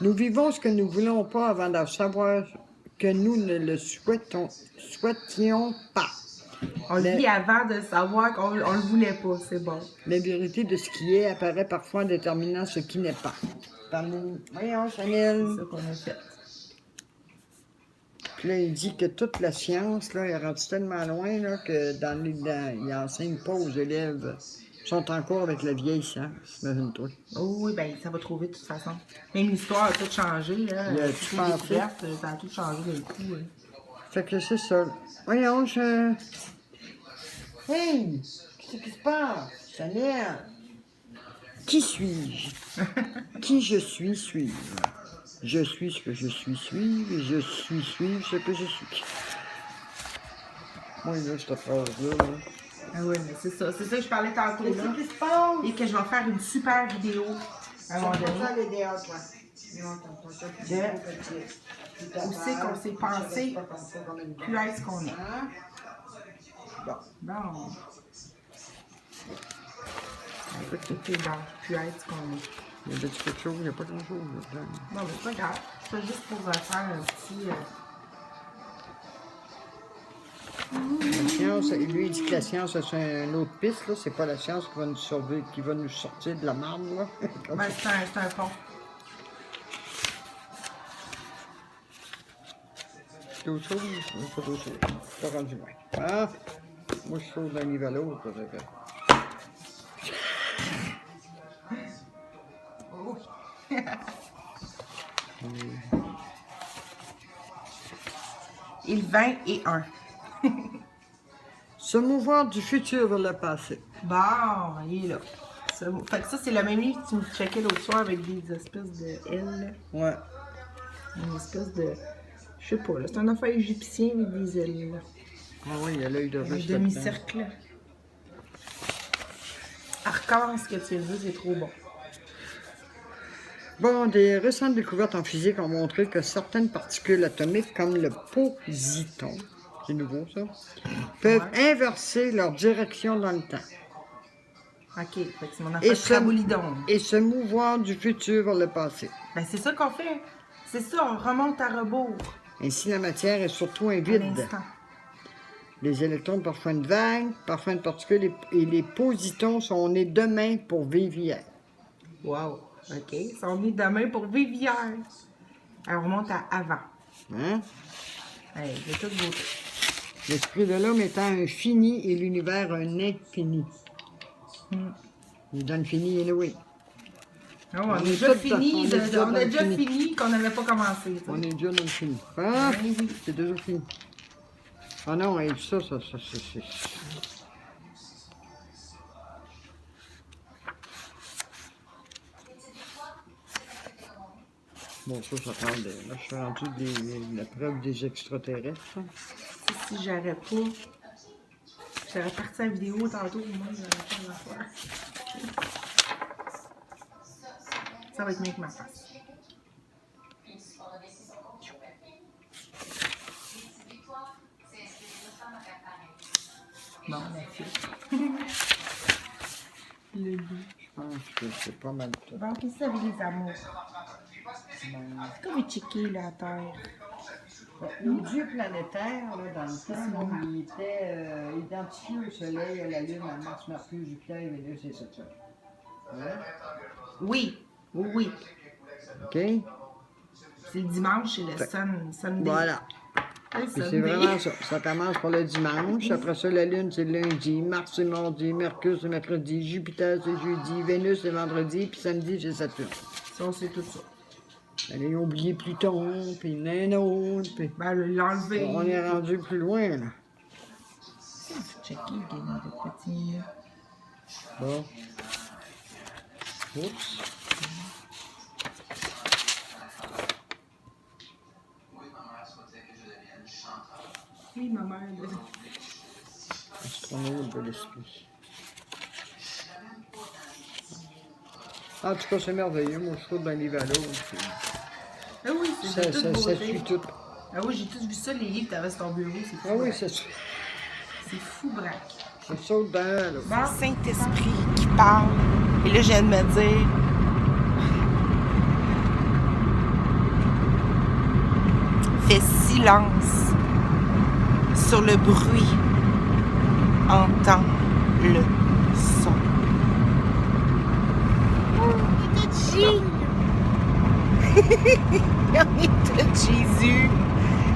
Nous vivons ce que nous ne voulons pas avant de savoir que nous ne le souhaitions pas. On le vit avant de savoir qu'on ne le voulait pas, c'est bon. La vérité de ce qui est apparaît parfois en déterminant ce qui n'est pas. Voyons, Chanel. C'est ça qu'on a fait. Puis là, il dit que toute la science, là, est rendue tellement loin là, que il n'enseigne pas aux élèves. Ils sont encore avec la vieille science, imagine-toi. Oh oui, ben ça va trop vite de toute façon. Même l'histoire a tout changé, là. Il y a Toutes tout les changé. découvertes, ça a tout changé d'un coup. Fait que c'est ça. Voyons, Hey! Qu'est-ce qui se passe? Chanel! Qui suis-je? Qui je suis suivre? Je suis ce que je suis suivre et je suis suivre ce que je suis. Moi, là, cette phrase-là, là. Ah oui, mais c'est ça que je parlais tantôt, là. Qu'est-ce qui se passe? Et que je vais faire une super vidéo à un moment donné. Où c'est qu'on s'est pensé, plus est-ce qu'on est. Bon. Tout est bon, plus est-ce qu'on est. Il y a quelque chose, il n'y a pas grand-chose là-dedans. Non, mais c'est pas grave. C'est juste pour faire un petit... La science, lui, il dit que la science, c'est une autre piste, là. C'est pas la science qui va nous sauver, qui va nous sortir de la marde, là. Ben, c'est un pont. D'autres choses? Pas d'autres choses. Pas rendu loin. Ah! Moi, je saute d'un niveau à l'autre, peut-être. Il 20 et 1. Se mouvoir du futur vers le passé. Bon, il est là. Fait que ça, c'est le même livre que tu me checkais l'autre soir avec des espèces de ailes. Ouais. Une espèce de... Je sais pas, là. C'est un affaire égyptien avec des ailes, là. Ah oui, il y a l'œil de Un russe. demi-cercle. Arcan, ce que tu veux, c'est trop bon. Bon, des récentes découvertes en physique ont montré que certaines particules atomiques, comme le positon, c'est nouveau ça, peuvent inverser leur direction dans le temps. OK, fait que c'est mon affaire trabolidon. Et se mouvoir du futur vers le passé. Ben, c'est ça qu'on fait. C'est ça, on remonte à rebours. Ainsi, la matière est surtout un À vide. l'instant. Les électrons, parfois une vague, parfois une particule, et les positons sont nés demain pour vivre hier. Wow. OK. Ils sont nés demain pour vivre hier. Alors, on remonte à avant. Hein? Hey, j'ai tout beauté. L'esprit de l'homme étant un fini et l'univers un infini. Il donne fini anyway. Oh, on a déjà fini, on a déjà fini qu'on n'avait pas commencé. T'sais. On est déjà dans le fini. Ah, Oui. c'est déjà fini. Ah non, et ça, c'est... Bon, ça parle de... Là, je suis rendu de la preuve des extraterrestres. Hein. Si j'aurais pas... J'aurais parti la vidéo tantôt, moi, j'aurais pas l'affaire. Ça va être mieux que ma face. Bon, la fille. Le lit. Je pense que c'est pas mal tout. Bon, qu'est-ce que ça veut les amours? C'est comme checker là à terre. Les dieux planétaires, là, dans le temps, ils étaient identifiés au Soleil, à la Lune, à Mars, Mercure, Jupiter, Vénus et Saturne. Ouais. Oui, oui. OK? C'est le dimanche, c'est le Sunday. Voilà. C'est vraiment ça. Ça commence par le dimanche. Après ça, la Lune, c'est le lundi. Mars, c'est mardi. Mercure, c'est mercredi. Jupiter, c'est jeudi. Vénus, c'est vendredi. Puis samedi, c'est Saturne. Ça, c'est tout ça. Ben, ils ont oublié Pluton, puis un autre, puis... Ben, l'enlever. On est rendu plus loin, là. Checker le petit... Bon. Oups. Oui, ma mère. Astronaute de l'esprit. En tout cas, c'est merveilleux. Moi, je trouve dans les valeurs. Ah oui, c'est tout Ça suit tout. Ah oui, j'ai tous vu ça, les livres que t'avais sur ton bureau. C'est fou. Ah oui, c'est ça. C'est fou, braque. Ça saute dans là. Bon. Saint-Esprit qui parle. Et là, je viens de me dire... silence sur le bruit, entend le son. On est de Jésus. On est de Jésus.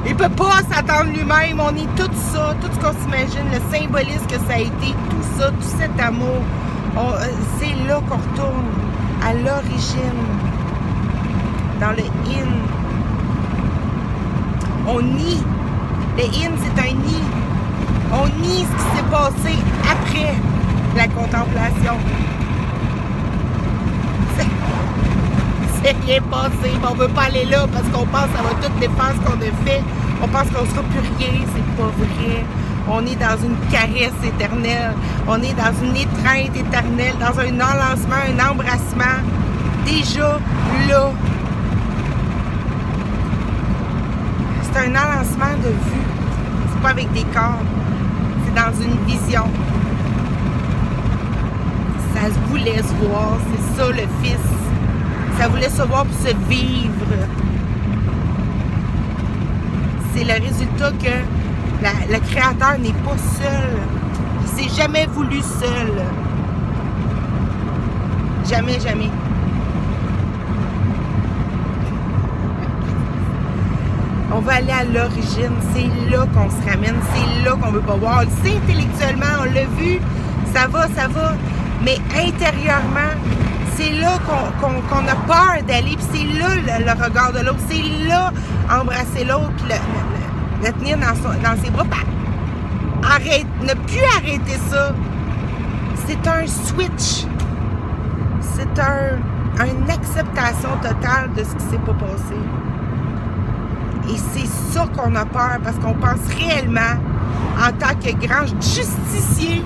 Il peut pas s'attendre lui-même. On est tout ça, tout ce qu'on s'imagine, le symbolisme que ça a été, tout ça, tout cet amour. C'est là qu'on retourne à l'origine, dans le in. On nie. Le in, c'est un nid. On nie ce qui s'est passé après la contemplation. C'est rien passé, mais on veut pas aller là parce qu'on pense que ça va tout défendre ce qu'on a fait. On pense qu'on sera plus rien, c'est pas vrai. On est dans une caresse éternelle. On est dans une étreinte éternelle, dans un enlancement, un embrassement. Déjà là. C'est un enlancement de vue. C'est pas avec des corps. C'est dans une vision. Ça voulait se voir. C'est ça le Fils. Ça voulait se voir pour se vivre. C'est le résultat que le Créateur n'est pas seul. Il s'est jamais voulu seul. Jamais, jamais. On va aller à l'origine. C'est là qu'on se ramène. C'est là qu'on veut pas voir. On le sait intellectuellement, on l'a vu. Ça va, ça va. Mais intérieurement, c'est là qu'on a peur d'aller. Puis c'est là le regard de l'autre. C'est là embrasser l'autre. Puis le tenir dans ses bras. Arrête, ne plus arrêter ça. C'est un switch. C'est une acceptation totale de ce qui s'est pas passé. Et c'est ça qu'on a peur, parce qu'on pense réellement, en tant que grand justicier,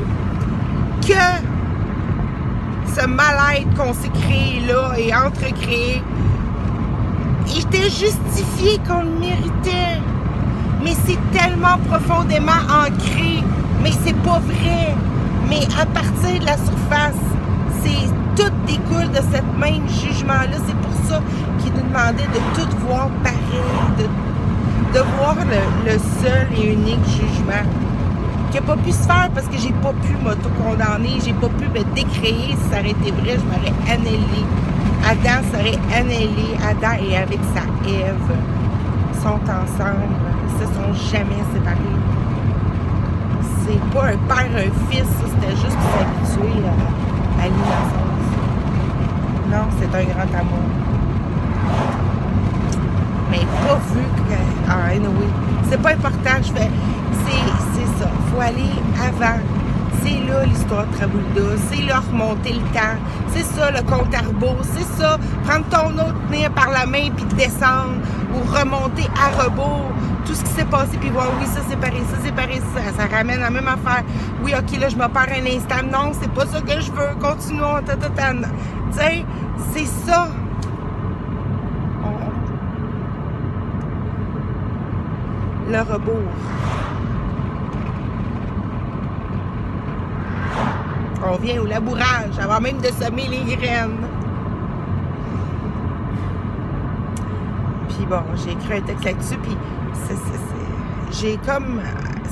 que ce mal-être qu'on s'est créé là et entrecréé, il était justifié qu'on le méritait. Mais c'est tellement profondément ancré, mais c'est pas vrai. Mais à partir de la surface, tout découle de cette même jugement-là. C'est pour ça qu'il nous demandait de tout voir pareil, de voir le seul et unique jugement qui n'a pas pu se faire parce que j'ai pas pu m'auto-condamner, j'ai pas pu me décréer. Si ça aurait été vrai, je m'aurais annihilé. Adam serait annihilé. Adam et avec sa Ève sont ensemble, ils se sont jamais séparés. C'est pas un père, un fils, ça, c'était juste pour s'habituer à l'innocence. Non, c'est un grand amour. Mais pas vu que... Ah, anyway, c'est pas important, c'est ça. Faut aller avant. C'est là l'histoire de Travolta. C'est là remonter le temps. C'est ça le compte à rebours. C'est ça, prendre ton autre tenir par la main puis descendre ou remonter à rebours. Tout ce qui s'est passé puis voir, oui, ça c'est pareil, ça ramène à la même affaire. Oui, ok, là, je me perds un instant. Non, c'est pas ça que je veux. Continuons. Tu sais, c'est ça. Le rebours. On vient au labourage avant même de semer les graines. Puis bon, j'ai écrit un texte là-dessus, puis j'ai comme...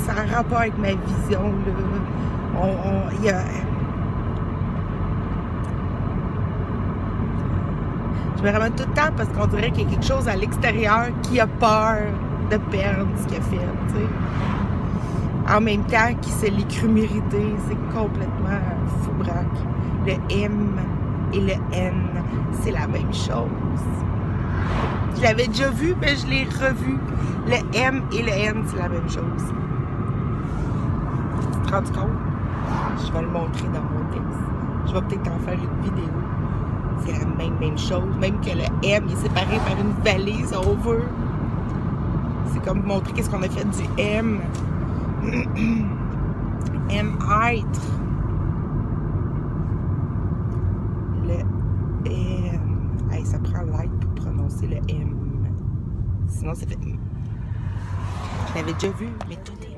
Ça a un rapport avec ma vision, là. Il y a... Je me ramène tout le temps parce qu'on dirait qu'il y a quelque chose à l'extérieur qui a peur de perdre ce qu'il a fait, tu sais. En même temps qu'il se l'est cru mériter, c'est complètement fou braque. Le M et le N, c'est la même chose. Je l'avais déjà vu, mais je l'ai revu. Le M et le N, c'est la même chose. Tu te rends compte? Je vais le montrer dans mon texte. Je vais peut-être en faire une vidéo. C'est la même chose. Même que le M est séparé par une vallée, si on veut. C'est comme montrer qu'est-ce qu'on a fait du M. M, être. Le M. Hey, ça prend l'être pour prononcer le M. Sinon, ça fait... Je l'avais déjà vu, mais tout est...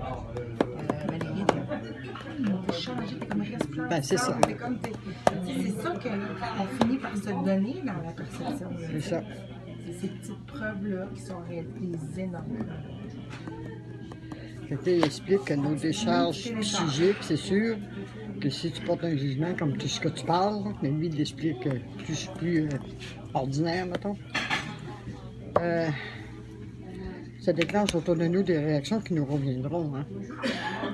Ben, c'est ça. C'est ça qu'on finit par se donner dans la perception. C'est ça. C'est ces petites preuves-là qui sont en réalité énormes. Fait que là, il explique que nos décharges psychiques, c'est sûr que si tu portes un jugement comme tout ce que tu parles, mais lui, il l'explique plus ordinaire, mettons. Ça déclenche autour de nous des réactions qui nous reviendront, hein.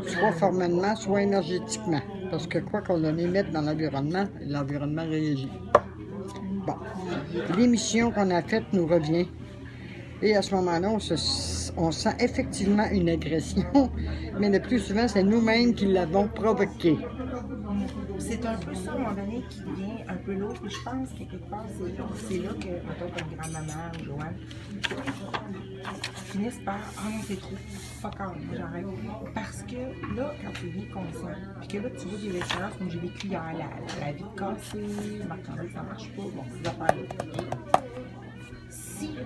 Soit formellement, soit énergétiquement. Parce que quoi qu'on en émette dans l'environnement réagit. Bon. L'émission qu'on a faite nous revient. Et à ce moment-là, on sent effectivement une agression, mais le plus souvent, c'est nous-mêmes qui l'avons provoquée. C'est un peu ça, à un moment donné, qui devient un peu lourd. Puis je pense que quelque part, c'est là que, mettons, comme grand-maman ou Joanne, finissent par « Ah non, c'est trop, fuck off, j'arrête. » Parce que là, quand tu vis conscient, puis que là, tu vois des expériences comme j'ai vécu hier, la vie cassée, Marc-André, ça marche pas, bon, ces affaires-là. Si la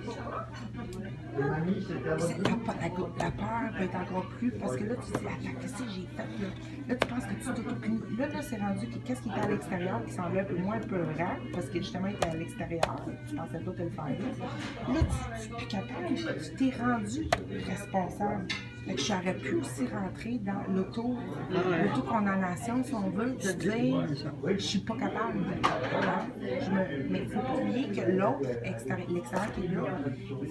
peur peut être encore plus, parce que là, tu te dis, attends, qu'est-ce que j'ai fait là? Là, tu penses que tu t'auto-punis. Là, c'est rendu que qu'est-ce qui était à l'extérieur qui semblait un peu moins peurant, parce que justement, il était à l'extérieur, tu pensais pas te le faire là. Là, tu es plus capable, tu t'es rendu responsable. Fait que j'aurais pu aussi rentrer dans l'auto-condamnation, si on veut, de dire je suis pas capable. Mais il ne faut pas oublier que l'autre, l'extérieur qui est là,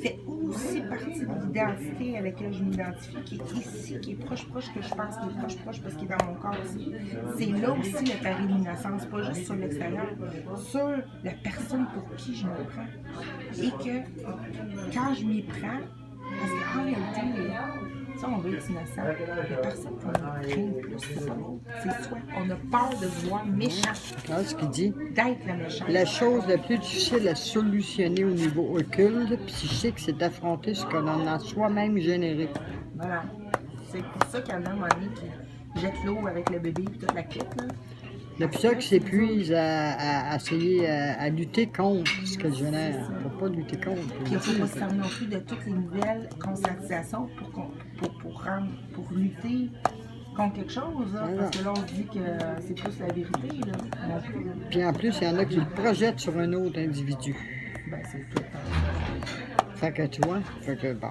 fait aussi partie de l'identité à laquelle je m'identifie, qui est ici, qui est proche, que je pense, qui est proche, parce qu'il est dans mon corps aussi. C'est là aussi le pari de l'innocence, pas juste sur l'extérieur, sur la personne pour qui je me prends. Et que quand je m'y prends, parce qu'en réalité, ça, on veut être innocent. La personne qu'on craint le plus, c'est pas l'autre. C'est soi. On a peur de se voir méchant. Voilà ce qu'il dit. D'être le méchant. La chose la plus difficile à solutionner au niveau occulte, psychique, c'est d'affronter ce que l'on a soi-même généré. Voilà. C'est pour ça qu'il y en a un moment donné qui jette l'eau avec le bébé et toute la quête, là. Le psy qui s'épuise à essayer à lutter contre ce qu'elle génère. Il ne faut pas lutter contre. Puis il ne faut pas se faire non plus de toutes les nouvelles conscientisations pour lutter contre quelque chose. Là, parce que là, on se dit que c'est plus la vérité. Là. Puis en plus, il y en a qui le projettent sur un autre individu. Ben, c'est tout le temps. Fait que tu vois, fait que bon.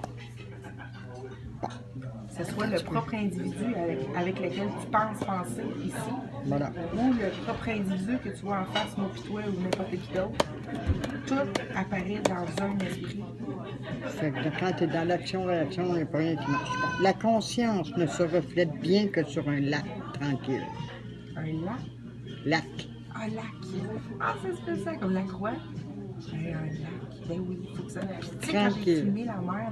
Que ce soit le propre individu avec lequel tu penser ici, voilà. Ou le propre individu que tu vois en face, moi pis toi ou n'importe qui d'autre, tout apparaît dans un esprit. Fait que quand tu es dans l'action-réaction, il n'y a pas rien qui marche pas. La conscience ne se reflète bien que sur un lac tranquille. Un lac? Lac. Un lac. Ah, ça se fait ça, comme la croix? Un lac. Ben oui, il faut que ça. Tu sais, quand j'ai filmé la mer,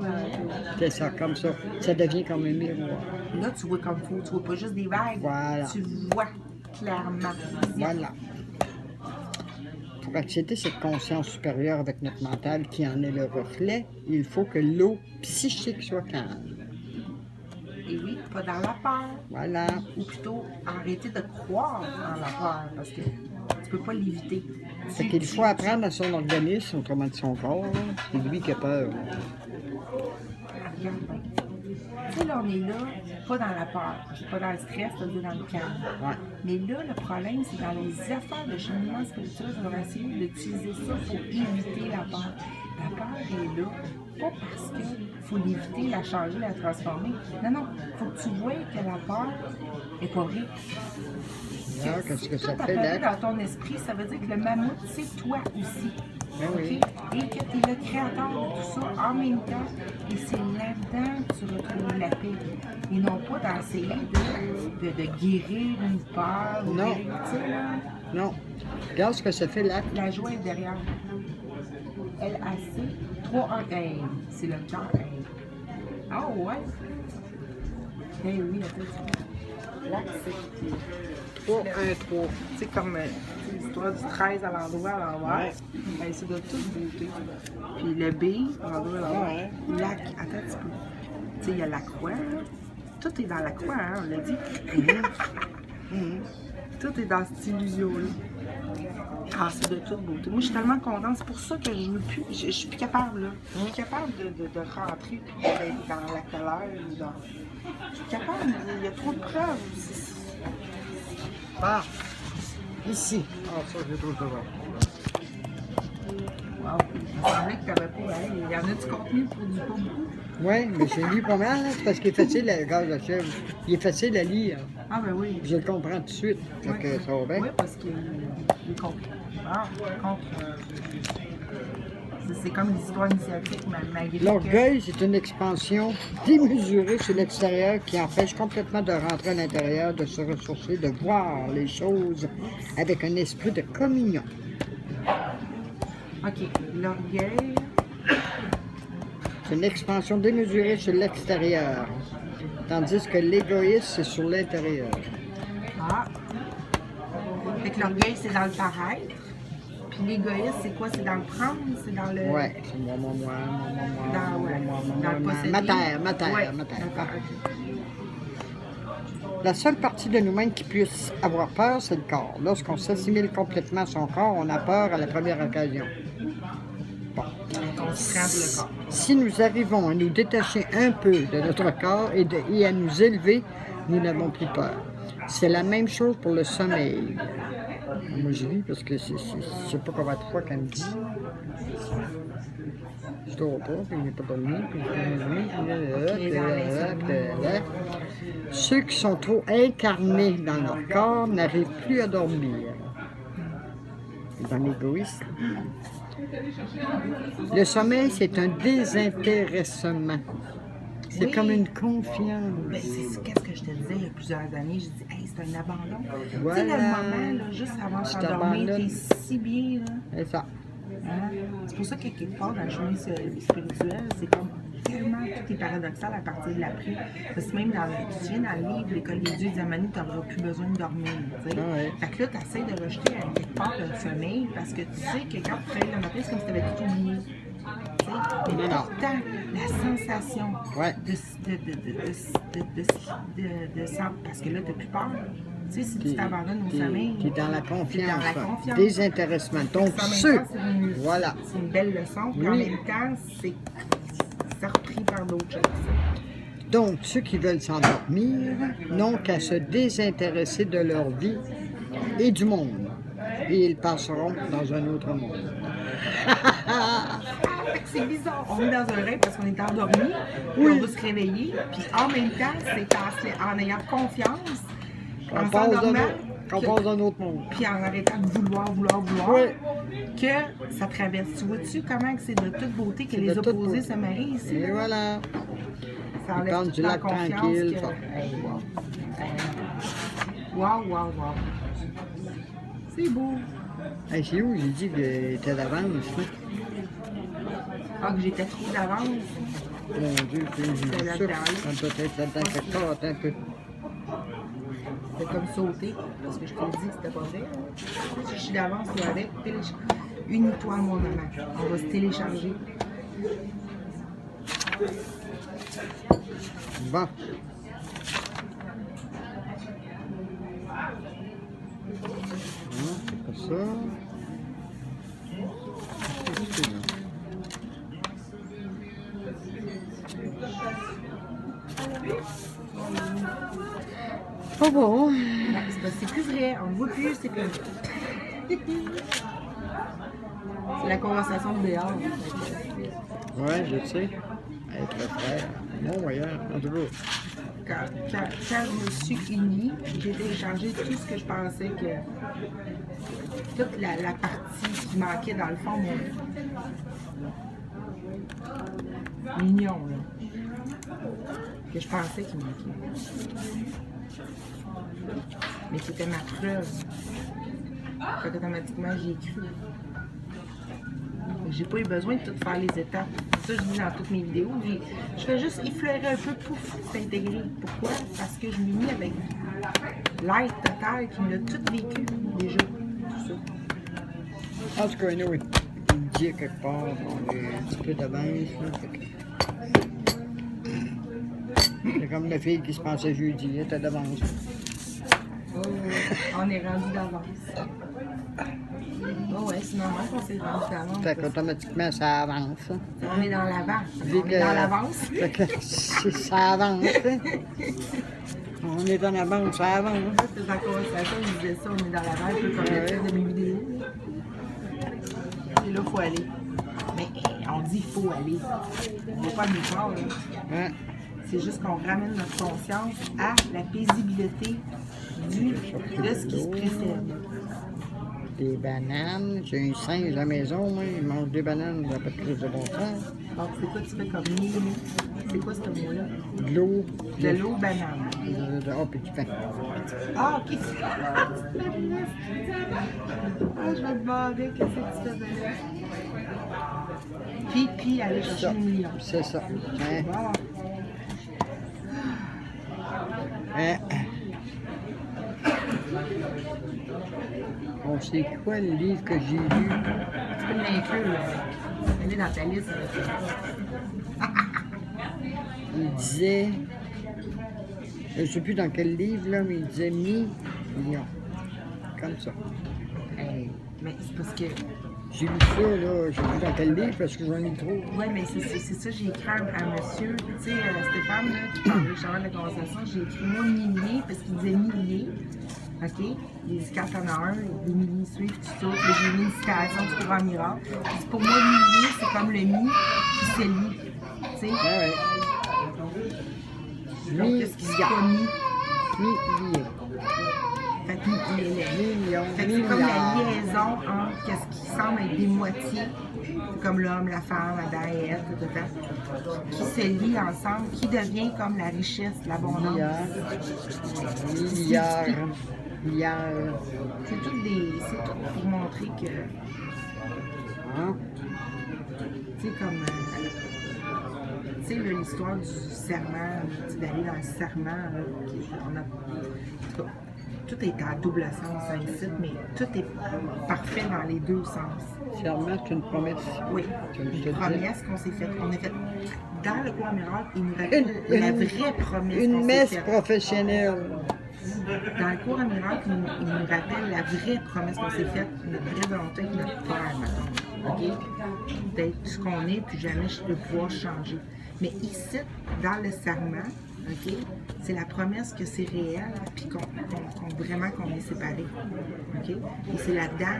c'est ça, comme ça. Ça devient comme un miroir. Là, tu vois comme il faut. Tu vois pas juste des vagues. Voilà. Tu vois clairement. Voilà. Pour accéder à cette conscience supérieure avec notre mental qui en est le reflet, il faut que l'eau psychique soit calme. Et oui, pas dans la peur. Voilà. Ou plutôt arrêter de croire dans la peur, parce que tu peux pas l'éviter. Fait qu'il faut apprendre à son organisme, autrement dit son corps, c'est lui qui a peur. Regarde bien. Tu sais, là, on est là, pas dans la peur, pas dans le stress, c'est dans le calme. Ouais. Mais là, le problème, c'est dans les affaires de cheminement spirituel, on va essayer d'utiliser ça pour éviter la peur. La peur est là, pas parce qu'il faut l'éviter, la changer, la transformer. Non, non, il faut que tu vois que la peur n'est pas vraie. Ah, qu'est-ce que ça tout fait apparaît là? dans ton esprit, ça veut dire que le mammouth, c'est toi aussi. Ben oui. Okay? Et que tu es le créateur de tout ça en même temps. Et c'est là-dedans que tu retrouves la paix. Et non pas d'essayer de guérir une peur. Non. Guérir, tu sais, là. Non. Regarde ce que ça fait là. La joie est derrière. LAC 3-1-1. C'est le cœur. Ah ouais. Eh oui, attends. L'accepter. 3-1-3. C'est comme l'histoire du 13 à l'endroit à l'envers. Ouais. Ben, c'est de toute beauté. Puis le B, à l'endroit à l'envers. Ouais. Attends un petit peu. Tu sais, il y a la croix. Là. Tout est dans la croix, hein, on l'a dit. Tout est dans cette illusion-là. Ah, c'est de toute beauté. Moi, je suis tellement contente. C'est pour ça que je veux plus. Je suis plus capable, là. Je suis plus capable de rentrer puis d'être dans la colère. Je suis capable. Il y a trop de preuves. Par ici. Ah, ça, j'ai trop de voir. Wow. Ça semblait que t'avais pas. Hein? Il y en a du contenu pour du pas beaucoup. Oui, mais j'ai lu pas mal, là, c'est parce qu'il est facile, le gaz de chèvre. Il est facile à lire. Ah, ben oui. Je le comprends tout de suite. Fait que ça va bien. Oui, parce qu'il est contre. Ah, c'est comme l'histoire initiatique, malgré que... L'orgueil, c'est une expansion démesurée sur l'extérieur qui empêche complètement de rentrer à l'intérieur, de se ressourcer, de voir les choses avec un esprit de communion. OK. L'orgueil. C'est une expansion démesurée sur l'extérieur, tandis que l'égoïsme, c'est sur l'intérieur. Ah. Fait que l'orgueil, c'est dans le paraître. Puis l'égoïsme, c'est quoi? C'est dans le prendre? C'est dans le... Ouais, c'est moi, Dans le posséder. ma terre. Ouais, Ma terre. d'accord, ok. La seule partie de nous-mêmes qui puisse avoir peur, c'est le corps. Lorsqu'on s'assimile complètement à son corps, on a peur à la première occasion. Bon. On se crame le corps. Si nous arrivons à nous détacher un peu de notre corps et à nous élever, nous n'avons plus peur. C'est la même chose pour le sommeil. Moi, je lis parce que je sais pas combien de fois qu'elle me dit. Je dors pas, puis il n'est pas dormi, puis ceux qui sont trop incarnés dans leur corps n'arrivent plus à dormir. Dans l'égoïsme. Le sommeil, c'est un désintéressement. C'est Oui. comme une confiance. Ben, c'est qu'est-ce que je te disais il y a plusieurs années. Je dis, hey, c'est un abandon. Voilà. Tu sais, le moment, là, juste avant de Tu s'endormir, t'abandonnes. t'es si bien. Là. C'est ça. Hein? C'est pour ça que quelque part, dans le chemin spirituel, c'est comme tellement tout est paradoxal à partir de l'après. Parce que même dans le, tu viens dans le livre, l'école des dieux, Zamani, tu n'auras plus besoin de dormir. Tu sais. Ah ouais. Fait que là, tu essaies de rejeter à quelque part le sommeil parce que tu sais que quand tu travailles le matin, c'est comme si tu avais tout oublié. Tu sais. Mais Non. pourtant, la sensation Ouais. parce que là, tu n'as plus peur. Tu sais, si tu T'es- t'abandonnes au t'es- sommeil, t'es dans la t'es confiance. dans la là. confiance. Désintéressement. Donc, En même ceux, temps, voilà. c'est une belle leçon, puis en Oui. même temps, c'est repris par d'autres choses. Donc, ceux qui veulent s'endormir n'ont qu'à se désintéresser de leur vie et du monde. Et ils passeront dans un autre monde. Fait que c'est bizarre. On est dans un rêve parce qu'on est endormi, puis Oui. on va se réveiller, puis en même temps, c'est en ayant confiance, en On passe s'endormant, qu'on passe dans un autre monde. puis en arrêtant de vouloir, Oui. que ça traverse. Tu vois-tu comment que c'est de toute beauté que C'est les de toute opposés beauté. se marient ici? Et voilà. Ça Ils enlève parlent toute du la lac confiance tranquille, que... ça. Hey, wow, wow. C'est beau. Hey, c'est où? J'ai dit que t'étais d'avance. Hein? Ah, que j'étais trop d'avance. Mon Dieu, j'ai vu C'est ça. là-dedans, Ça doit être là-dedans quelque part. Attends un peu. C'est comme sauter, parce que je t'ai dit que c'était pas vrai. Si je suis d'avance, tu avec, unis-toi, mon amant. On va se télécharger. Bon. Non, c'est pas ça. Qu'est-ce que c'est, là? Oh bon. Non, c'est parce que c'est plus vrai, on ne voit plus, c'est comme. C'est la conversation de dehors. Ouais, je sais. Être frère. Mon voyage, en tout cas. Quand je me suis unie, j'ai téléchargé tout ce que je pensais que. Toute la partie qui manquait dans le fond, l'union, là. Que je pensais qu'il manquait. Mais c'était ma preuve. Fait qu'automatiquement, j'ai cru. J'ai pas eu besoin de tout faire les étapes. Ça, je dis dans toutes mes vidéos. Je fais juste effleurer un peu, pouf, c'est intégré. Pourquoi? Parce que je m'ai mis avec l'être total qui me l'a tout vécu déjà. Tout ça. En tout cas, anyway, il dit à quelque part, on est un petit peu d'avance. Là, fait que- c'est comme la fille qui se pensait jeudi, elle était d'avance. Oh, on est rendu d'avance. Oh ouais, c'est normal qu'on s'est rendu d'avance. Fait qu'automatiquement, ça avance. Hein. On est dans l'avant. Vu On est dans l'avance. Fait que ça avance. Hein. On est en avance, ça avance. C'est dans la conversation, je disais ça, on est dans l'avant, un peu comme le titre de mes vidéos. Et là, il faut aller. Mais on dit qu'il faut aller. On ne va pas nulle part, là. Hein? C'est juste qu'on ramène notre conscience à la paisibilité de ce qui se précède. Des bananes. J'ai un singe à la maison, moi. Il mange des bananes, ça n'a pas de crise de bon sens. Donc, c'est quoi tu fais comme mot? C'est quoi ce mot-là? De l'eau. De l'eau banane. Oh, puis du pain. Ah, ok. Ah, je vais te demander qu'est-ce que tu fais de là. Puis aller chercher Ça. les millions. C'est ça. Hein? Bon. Hein? On sait quoi le livre que j'ai lu? Tu peux l'inclure, là. Elle est dans ta liste. Il disait, je ne sais plus dans quel livre, là, mais il disait millions. Comme ça. Hey, mais c'est parce que... J'ai lu ça, là, je sais plus dans quel livre parce que j'en ai trop. Oui, mais c'est ça, j'ai écrit à monsieur, tu sais, Stéphane, là, qui parlait justement de la conversation, j'ai écrit moi millier parce qu'il disait millier. OK? Il dit quand t'en as un, des milliers suivent, tu sautes, là, j'ai mis une citation du courant miracle. Puis pour moi, millier, c'est comme le mi qui s'élit. Tu sais? Ah ouais. Donc, qu'est-ce qui se pas mi? Milliers. Fait que, Millions. fait que c'est comme la liaison entre qu'est-ce qui semble être des moitiés, comme l'homme, la femme, Adam et Ève, qui se lient ensemble, qui devient comme la richesse, l'abondance. Milliards. C'est tout pour montrer que, Hein? tu sais, comme, tu sais, là, l'histoire du serment, tu sais, d'aller dans le serment, là, on a, en tout cas, tout est à double sens, ça ici, mais tout est parfait dans les deux sens. Serment, c'est une promesse. Oui, Comme je te une disais. promesse qu'on s'est faite. On a fait dans le courant miracle, il nous rappelle la vraie promesse qu'on Une s'est messe faite. professionnelle. Dans le cours miracle, il nous rappelle la vraie promesse qu'on s'est faite, notre vraie volonté avec notre Père, maintenant. OK? D'être ce qu'on est, puis jamais de pouvoir changer. Mais ici, dans le serment, OK, c'est la promesse que c'est réel, puis vraiment qu'on est séparés. OK? Et c'est là-dedans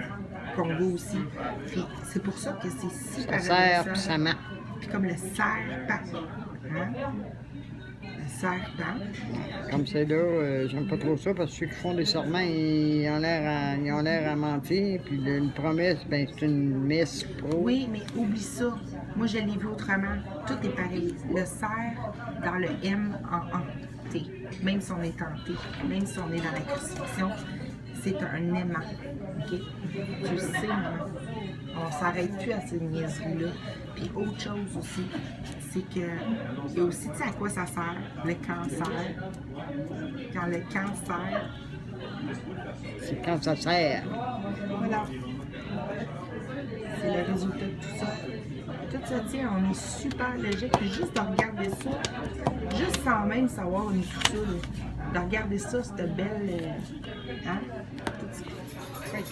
qu'on va aussi. Puis c'est pour ça que c'est super Ça sert, intéressant. puis ça ment. Puis comme le serpent. Hein? Le serpent. Comme c'est là, j'aime pas trop ça parce que ceux qui font des serments, ils ont l'air à mentir. Puis une promesse, ben c'est une messe pro. Oui, mais oublie ça. Moi, je l'ai vu autrement. Tout est pareil. Le cerf dans le M en T. Même si on est en T, même si on est dans la crucifixion, c'est un aimant. OK? Tu le sais, maman. On s'arrête plus à ces niaiseries-là. Puis autre chose aussi, c'est que il y a aussi, tu sais à quoi ça sert, le cancer. Quand le cancer, C'est quand ça sert. voilà, c'est le résultat de tout ça. Tout ça, tiens, on est super logique. Puis juste de regarder ça, juste sans même savoir on est tout ça, là, de regarder ça, cette belle, hein, tout ça. Ouais,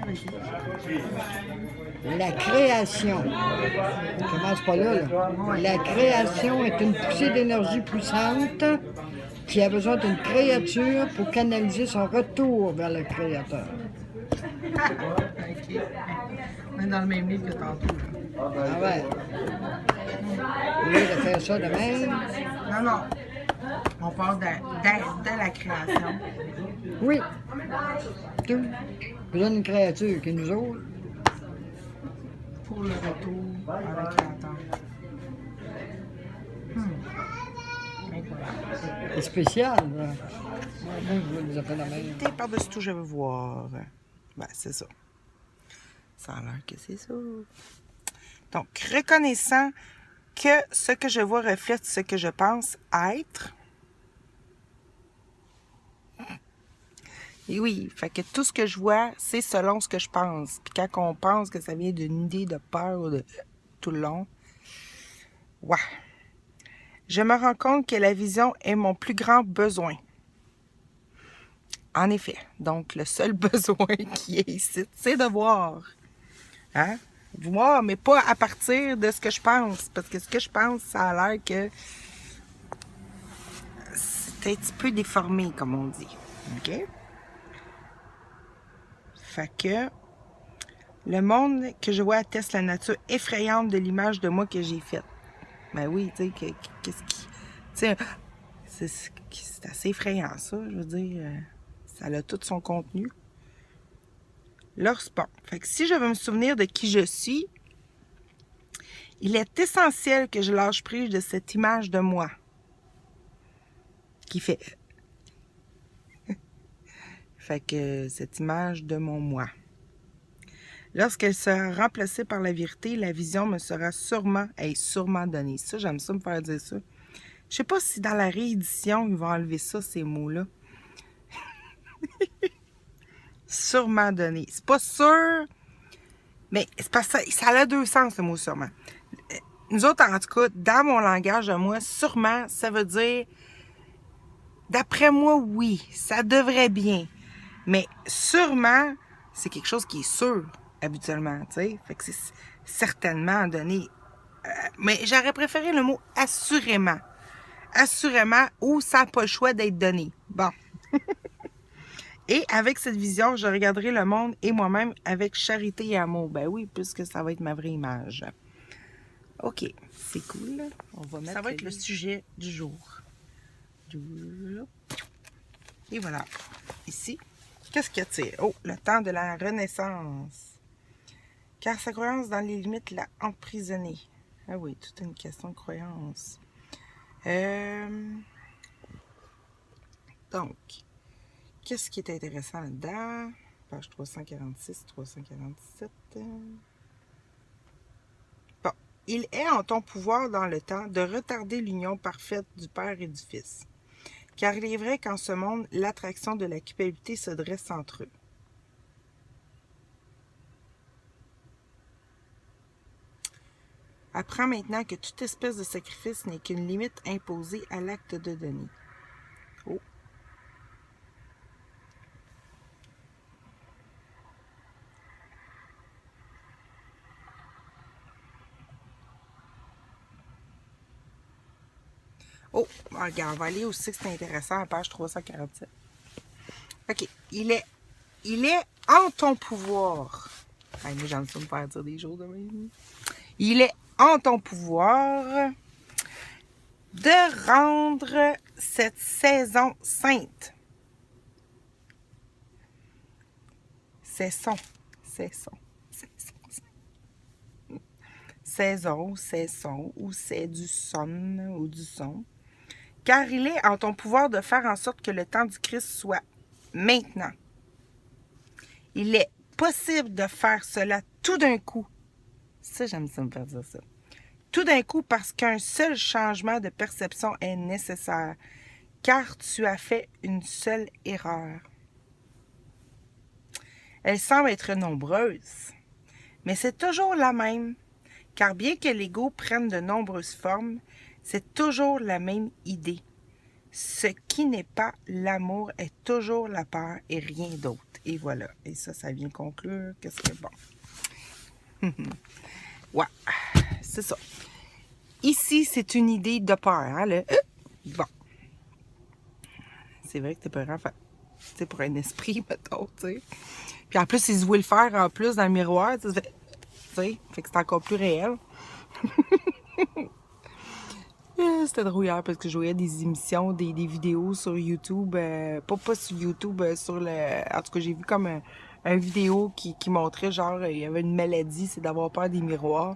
vas-y. La création. On commence pas là, là. La création est une poussée d'énergie puissante qui a besoin d'une créature pour canaliser son retour vers le Créateur. OK. On est dans le même livre que tantôt. Ah ouais. Au lieu de faire ça de même, Non, non. On parle de la création. oui. Tout. Besoin d'une créature qui nous autres. Pour le retour avec le Créateur. Incroyable. C'est spécial, là. Moi, je veux des affaires de même. T'es par-dessus tout, je veux voir. Ben, c'est ça. Ça a l'air que c'est ça. Donc, reconnaissant que ce que je vois reflète ce que je pense être. Et oui, fait que tout ce que je vois, c'est selon ce que je pense. Puis quand on pense que ça vient d'une idée de peur de tout le long, ouais. Je me rends compte que la vision est mon plus grand besoin. En effet, donc le seul besoin qui est ici, c'est de voir. Hein? Voir, mais pas à partir de ce que je pense. Parce que ce que je pense, ça a l'air que c'est un petit peu déformé, comme on dit. OK? Fait que Le monde que je vois atteste la nature effrayante de l'image de moi que j'ai faite. Ben oui, tu sais, qu'est-ce qui... Tu sais, c'est assez effrayant, ça, je veux dire. Ça a tout son contenu. Bon. Fait que si je veux me souvenir de qui je suis, il est essentiel que je lâche prise de cette image de moi qui fait... Fait que cette image de mon moi. Lorsqu'elle sera remplacée par la vérité, la vision me sera sûrement donnée. Ça, j'aime ça me faire dire ça. Je sais pas si dans la réédition, ils vont enlever ça, ces mots-là. Sûrement donné. C'est pas sûr, mais c'est parce que ça a deux sens, le mot sûrement. Nous autres, en tout cas, dans mon langage à moi, sûrement, ça veut dire, d'après moi, oui, ça devrait bien. Mais sûrement, c'est quelque chose qui est sûr, habituellement, tu sais. Fait que c'est certainement donné. Mais j'aurais préféré le mot assurément. Assurément, ou ça n'a pas le choix d'être donné. Bon. Et avec cette vision, je regarderai le monde et moi-même avec charité et amour. Ben oui, puisque ça va être ma vraie image. OK, c'est cool. On va mettre ça va être le sujet du jour. Et voilà. Ici, qu'est-ce qu'il y a? Oh, le temps de la Renaissance. Car sa croyance dans les limites l'a emprisonné. Ah oui, toute une question de croyance. Donc, qu'est-ce qui est intéressant là-dedans? Page 346, 347. Bon, il est en ton pouvoir dans le temps de retarder l'union parfaite du Père et du Fils. Car il est vrai qu'en ce monde, l'attraction de la culpabilité se dresse entre eux. Apprends maintenant que toute espèce de sacrifice n'est qu'une limite imposée à l'acte de donner. Oh. Oh, regarde, on va aller aussi, c'est intéressant, à page 347. OK. Il est en ton pouvoir. Moi, j'aime ça me faire dire des jours de même. Il est en ton pouvoir de rendre cette saison sainte. Saison, ou c'est du son ou du son. Car il est en ton pouvoir de faire en sorte que le temps du Christ soit maintenant. Il est possible de faire cela tout d'un coup. Ça, j'aime ça me faire dire ça. Tout d'un coup, parce qu'un seul changement de perception est nécessaire, car tu as fait une seule erreur. Elle semble être nombreuse, mais c'est toujours la même, car bien que l'ego prenne de nombreuses formes, c'est toujours la même idée. Ce qui n'est pas l'amour est toujours la peur et rien d'autre. Et voilà. Et ça vient conclure. Qu'est-ce que bon. Ouais, c'est ça. Ici, c'est une idée de peur. Hein, le... Bon. C'est vrai que t'es peurant. Tu sais, pour un esprit, mettons, tu sais. Puis en plus, ils se voient le faire en plus dans le miroir. Tu sais, fait que c'est encore plus réel. C'était drôle hier parce que je voyais des émissions, des vidéos sur YouTube. Pas sur YouTube, sur le... En tout cas, j'ai vu comme un vidéo qui montrait, genre, il y avait une maladie, c'est d'avoir peur des miroirs.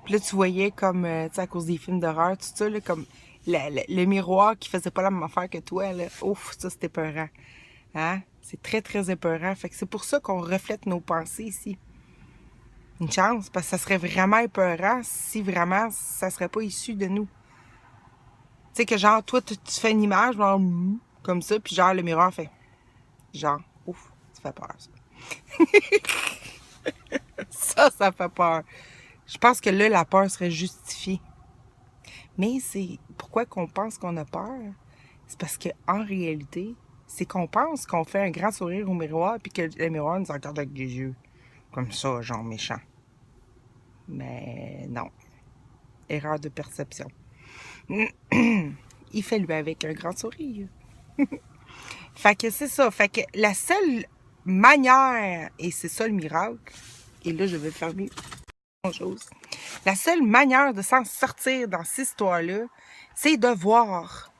Puis là, tu voyais comme, tu sais, à cause des films d'horreur, tout ça, là, comme le miroir qui faisait pas la même affaire que toi, là. Ouf, ça, c'était épeurant. Hein? C'est très, très épeurant. Fait que c'est pour ça qu'on reflète nos pensées ici. Une chance, parce que ça serait vraiment épeurant si vraiment ça serait pas issu de nous. Tu sais que genre, toi, tu fais une image, genre, comme ça, puis genre, le miroir fait, genre, ouf, ça fait peur, ça. ça fait peur. Je pense que là, la peur serait justifiée. Mais c'est pourquoi qu'on pense qu'on a peur? C'est parce qu'en réalité, c'est qu'on pense qu'on fait un grand sourire au miroir, puis que le miroir nous regarde avec des yeux, comme ça, genre méchant. Mais non. Erreur de perception. Il fait lui avec un grand sourire. Fait que c'est ça. Fait que la seule manière, et c'est ça le miracle, Et là, je vais fermer une chose. La seule manière de s'en sortir dans cette histoire-là, c'est de voir.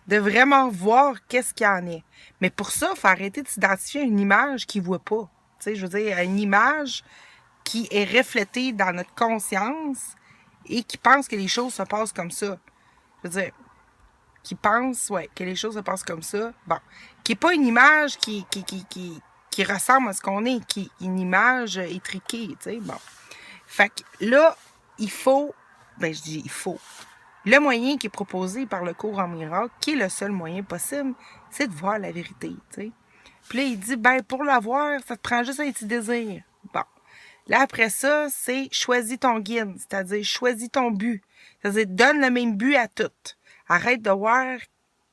De vraiment voir qu'est-ce qu'il y en est. Mais pour ça, il faut arrêter de s'identifier à une image qu'il ne voit pas. Tu sais, je veux dire, à une image qui est reflétée dans notre conscience et qui pense que les choses se passent comme ça. Je veux dire, qui pense, ouais, que les choses se passent comme ça. Bon, qui n'est pas une image qui ressemble à ce qu'on est, qui est une image étriquée, tu sais, bon. Fait que là, il faut, ben je dis il faut, le moyen qui est proposé par le cours en miracle, qui est le seul moyen possible, c'est de voir la vérité, tu sais. Puis là, il dit, ben pour la voir, ça te prend juste un petit désir. Bon. Là, après ça, c'est choisis ton guide, c'est-à-dire choisis ton but. C'est-à-dire donne le même but à toutes. Arrête de voir,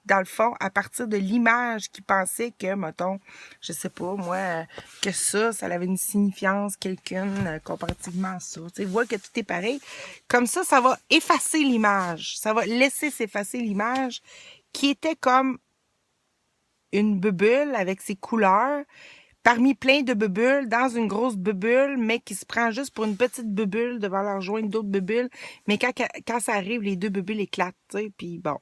dans le fond, à partir de l'image qui pensait que, mettons, je sais pas, moi, que ça avait une signifiance quelqu'une comparativement à ça. Tu sais, vois que tout est pareil. Comme ça va effacer l'image. Ça va laisser s'effacer l'image qui était comme une bulle avec ses couleurs, parmi plein de bulles, dans une grosse bulle, mais qui se prend juste pour une petite bulle devant leur rejoindre d'autres bulles. Mais quand ça arrive, les deux bulles éclatent, tu sais, puis bon,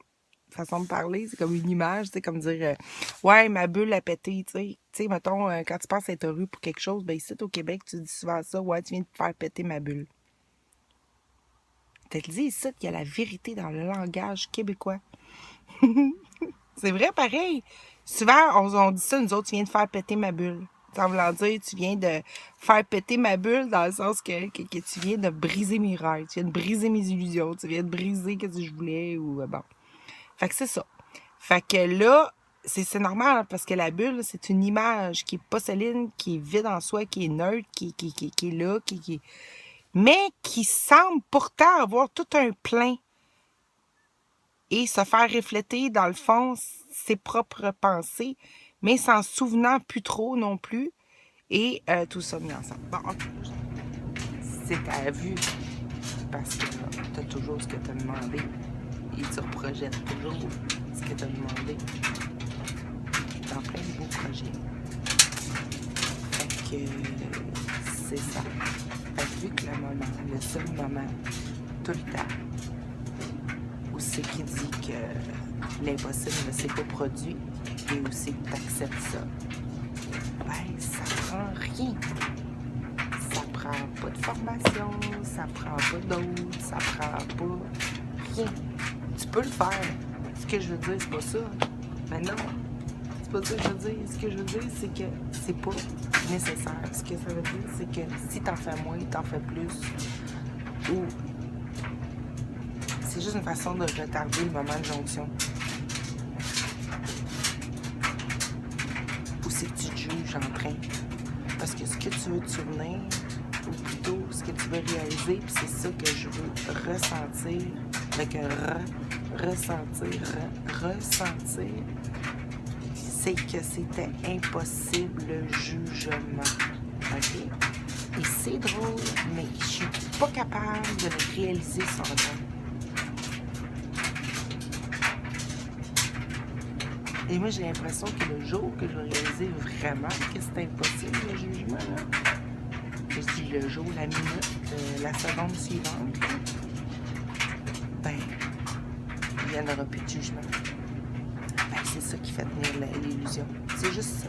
façon de parler, c'est comme une image, tu sais, comme dire, ouais, ma bulle a pété, tu sais. Tu sais, mettons, quand tu passes à être rue pour quelque chose, ben ici, au Québec, tu dis souvent ça, ouais, tu viens de faire péter ma bulle. Tu te dis ici qu'il y a la vérité dans le langage québécois. C'est vrai, pareil. Souvent, on dit ça, nous autres, tu viens de faire péter ma bulle. En voulant dire, tu viens de faire péter ma bulle dans le sens que tu viens de briser mes rêves, tu viens de briser mes illusions, tu viens de briser ce que je voulais ou bon. Fait que c'est ça. Fait que là, c'est normal hein, parce que la bulle, c'est une image qui est pas solide, qui est vide en soi, qui est neutre, qui est là, mais qui semble pourtant avoir tout un plein et se faire refléter, dans le fond, ses propres pensées, mais s'en souvenant plus trop non plus, et tout ça mis ensemble. Bon, ok. C'est à vue, parce que tu as toujours ce que tu as demandé, et tu reprojettes toujours ce que tu as demandé dans plein de beaux projets. Fait que c'est ça. Fait que vu que le seul moment, tout le temps, où c'est qui dit que l'impossible ne s'est pas produit et où c'est que tu acceptes ça, ben ça prend rien. Ça prend pas de formation, ça prend pas d'autres, ça prend pas rien. Tu peux le faire. Ce que je veux dire, c'est pas ça. Mais non, c'est pas ça que je veux dire. Ce que je veux dire, c'est que c'est pas nécessaire. Ce que ça veut dire, c'est que si t'en fais moins, t'en fais plus. Ou c'est juste une façon de retarder le moment de jonction. Ou c'est que tu te juges en train. Parce que ce que tu veux te souvenir, ou plutôt ce que tu veux réaliser, puis c'est ça que je veux ressentir, avec un ressentir, c'est que c'était impossible le jugement. OK? Et c'est drôle, mais je suis pas capable de le réaliser sans temps. Et moi, j'ai l'impression que le jour que je vais réaliser vraiment que c'est impossible, le jugement, là, je dis le jour, la minute, la seconde suivante, ben, il n'y en aura plus de jugement. Ben, c'est ça qui fait tenir l'illusion. C'est juste ça.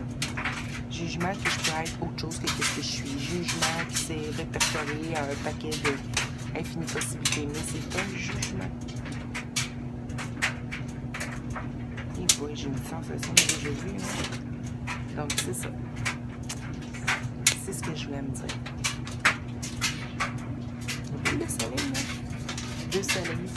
Jugement que je peux être autre chose que ce que je suis. Jugement qui s'est répertorié à un paquet d'infinies possibilités. Mais c'est pas un jugement. Oui, j'ai une sensation de déjà vu. Hein. Donc, c'est ça. C'est ce que je voulais me dire. Il y a plus de soleil, là. 2 soleils.